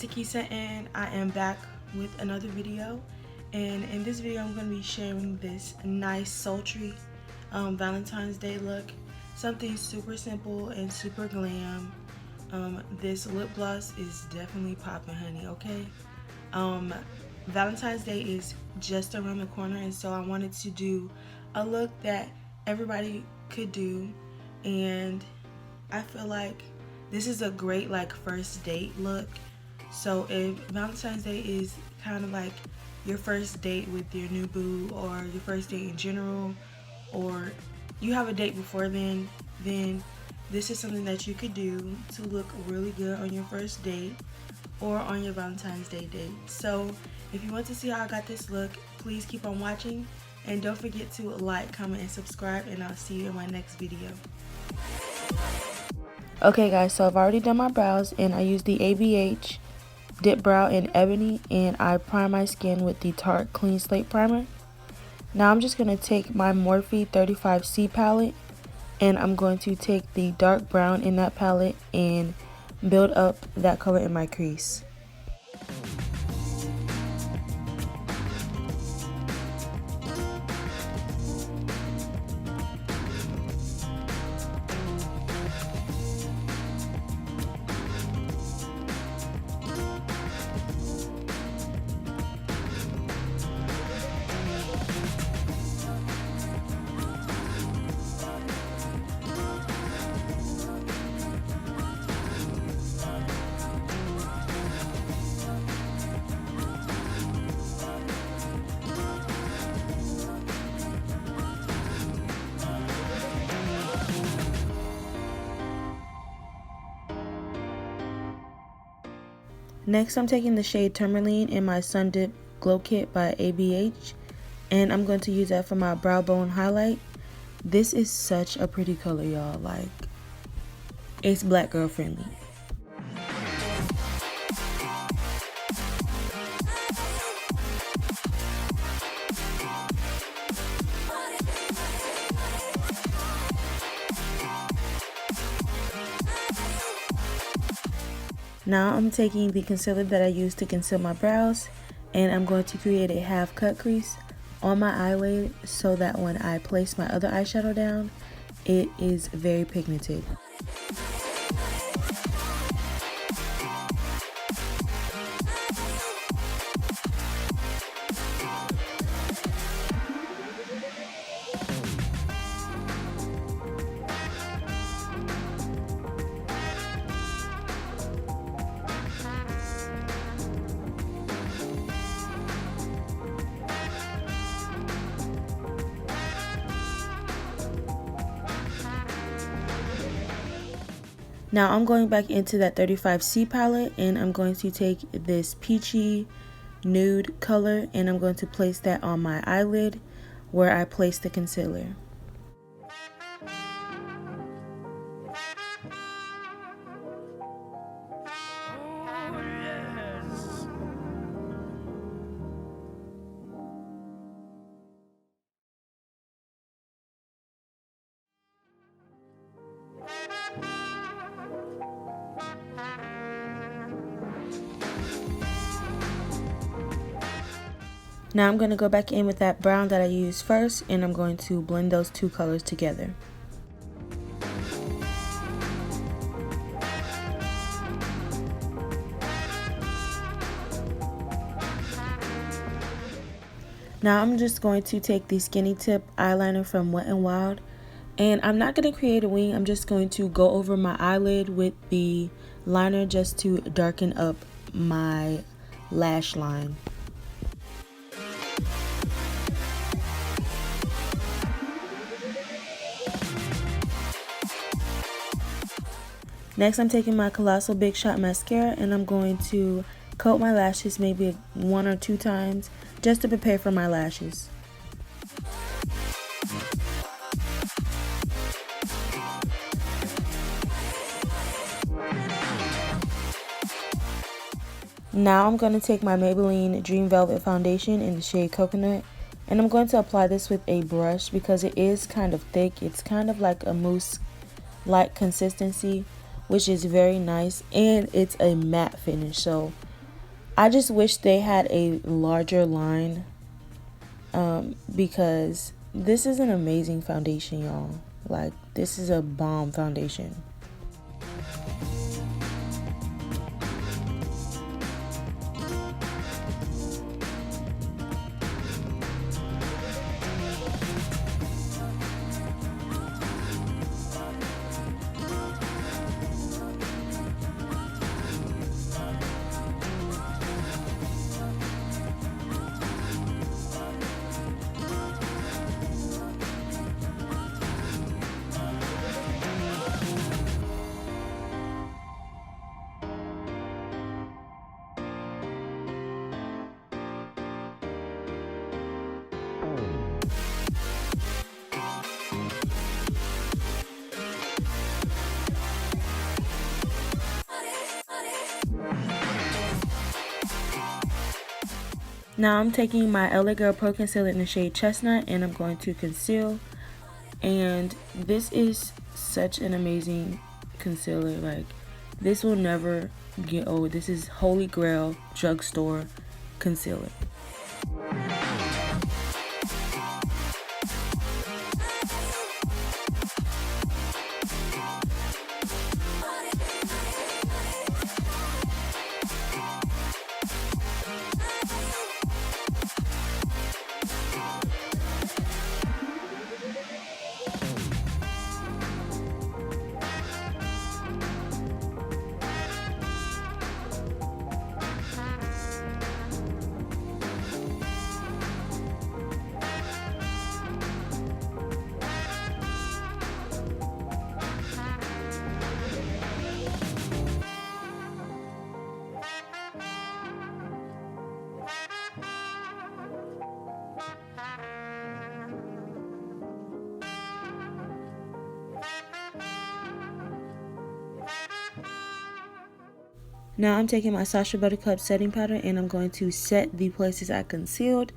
Takisa and I am back with another video, and in this video I'm going to be sharing this nice sultry Valentine's Day look. Something super simple and super glam. This lip gloss is definitely popping, honey, okay? Valentine's Day is just around the corner, and so I wanted to do a look that everybody could do, and I feel like this is a great first date look. So if Valentine's Day is kind of like your first date with your new boo, or your first date in general, or you have a date before then this is something that you could do to look really good on your first date or on your Valentine's Day date. So if you want to see how I got this look, please keep on watching, and don't forget to like, comment, and subscribe, and I'll see you in my next video. Okay guys, so I've already done my brows, and I used the ABH Dipbrow Ebony, and I prime my skin with the Tarte Clean Slate Primer. Now I'm just going to take my Morphe 35C palette, and I'm going to take the dark brown in that palette and build up that color in my crease. Next, I'm taking the shade Tourmaline in my Sundipped GlowKit by ABH, and I'm going to use that for my brow bone highlight. This is such a pretty color, y'all. Like, it's black girl friendly. Now I'm taking the concealer that I used to conceal my brows, and I'm going to create a half cut crease on my eyelid so that when I place my other eyeshadow down, it is very pigmented. Now I'm going back into that 35C palette, and I'm going to take this peachy nude color, and I'm going to place that on my eyelid where I placed the concealer. Now I'm going to go back in with that brown that I used first, and I'm going to blend those two colors together. Now I'm just going to take the SkinnyTip eyeliner from WetNWild, and I'm not going to create a wing. I'm just going to go over my eyelid with the liner just to darken up my lash line. Next, I'm taking my Colossal Big Shot mascara, and I'm going to coat my lashes maybe 1 or 2 times just to prepare for my lashes. Now I'm going to take my Maybelline Dream Velvet Foundation in the shade Coconut, and I'm going to apply this with a brush because it is kind of thick. It's kind of like a mousse-like consistency, which is very nice, and it's a matte finish, so I just wish they had a larger line because this is an amazing foundation, y'all. Like, this is a bomb foundation. Now I'm taking my LA Girl Pro Concealer in the shade Chestnut and I'm going to conceal. And this is such an amazing concealer. Like, this will never get old. This is Holy Grail drugstore concealer. Now I'm taking my Sacha Buttercup setting powder and I'm going to set the places I concealed.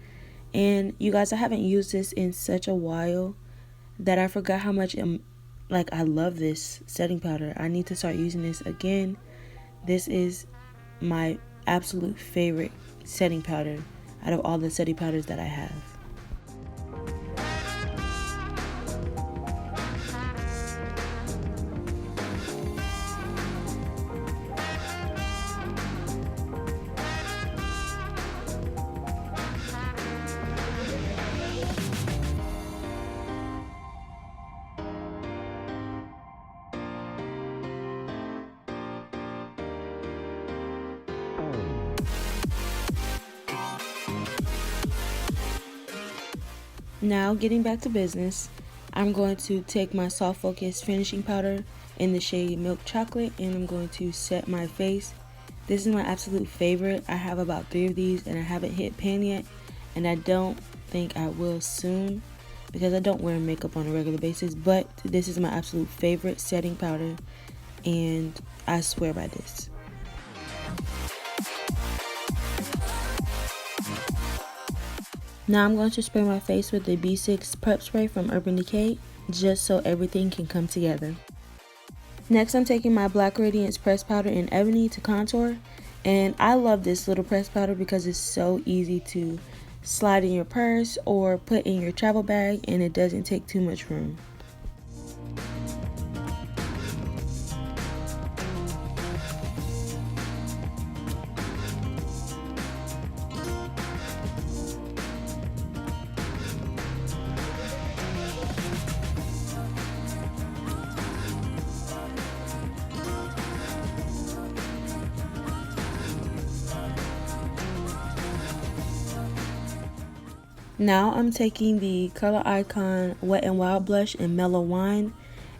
And you guys, I haven't used this in such a while that I forgot how much I love this setting powder. I need to start using this again. This is my absolute favorite setting powder out of all the setting powders that I have. Now, getting back to business, I'm going to take my Soft Focus finishing powder in the shade Milk Chocolate and I'm going to set my face. This is my absolute favorite. I have about 3 of these and I haven't hit pan yet, and I don't think I will soon because I don't wear makeup on a regular basis, but this is my absolute favorite setting powder and I swear by this. Now I'm going to spray my face with the B6 Prep Spray from Urban Decay, just so everything can come together. Next I'm taking my Black Radiance Press Powder in Ebony to contour, and I love this little press powder because it's so easy to slide in your purse or put in your travel bag and it doesn't take too much room. Now I'm taking the Color Icon Wet n Wild blush in Mellow Wine,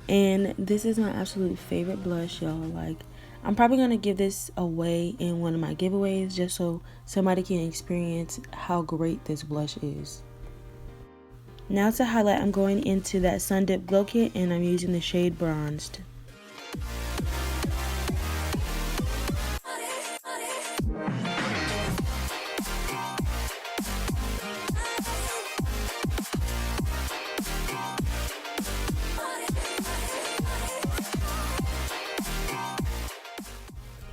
and this is my absolute favorite blush, y'all. Like, I'm probably going to give this away in one of my giveaways just so somebody can experience how great this blush is. Now to highlight, I'm going into that Sundipped GlowKit and I'm using the shade Bronzed.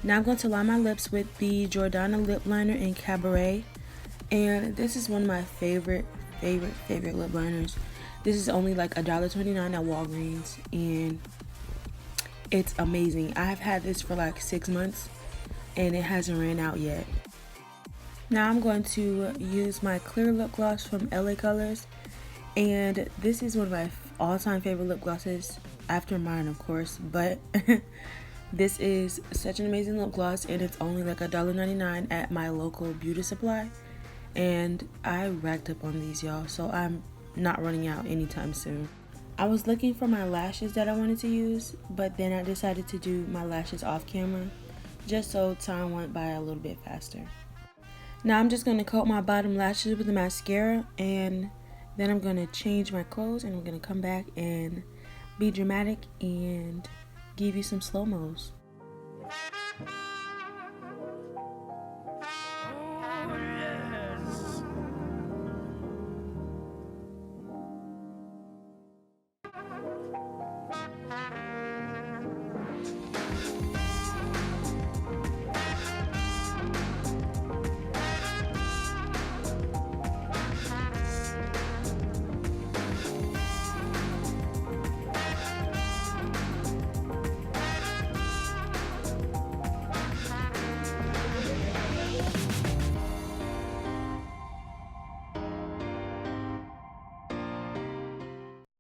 Now I'm going to line my lips with the Jordana lip liner in Cabaret. And this is one of my favorite lip liners. This is only like $1.29 at Walgreens, and it's amazing. I've had this for like 6 months and it hasn't ran out yet. Now I'm going to use my clear lip gloss from LA Colors, and this is one of my all-time favorite lip glosses, after mine of course, but this is such an amazing lip gloss, and it's only like $1.99 at my local beauty supply, and I racked up on these, y'all, so I'm not running out anytime soon. I was looking for my lashes that I wanted to use, but then I decided to do my lashes off camera just so time went by a little bit faster. Now I'm just going to coat my bottom lashes with the mascara, and then I'm going to change my clothes, and I'm going to come back and be dramatic and give you some slow-mos.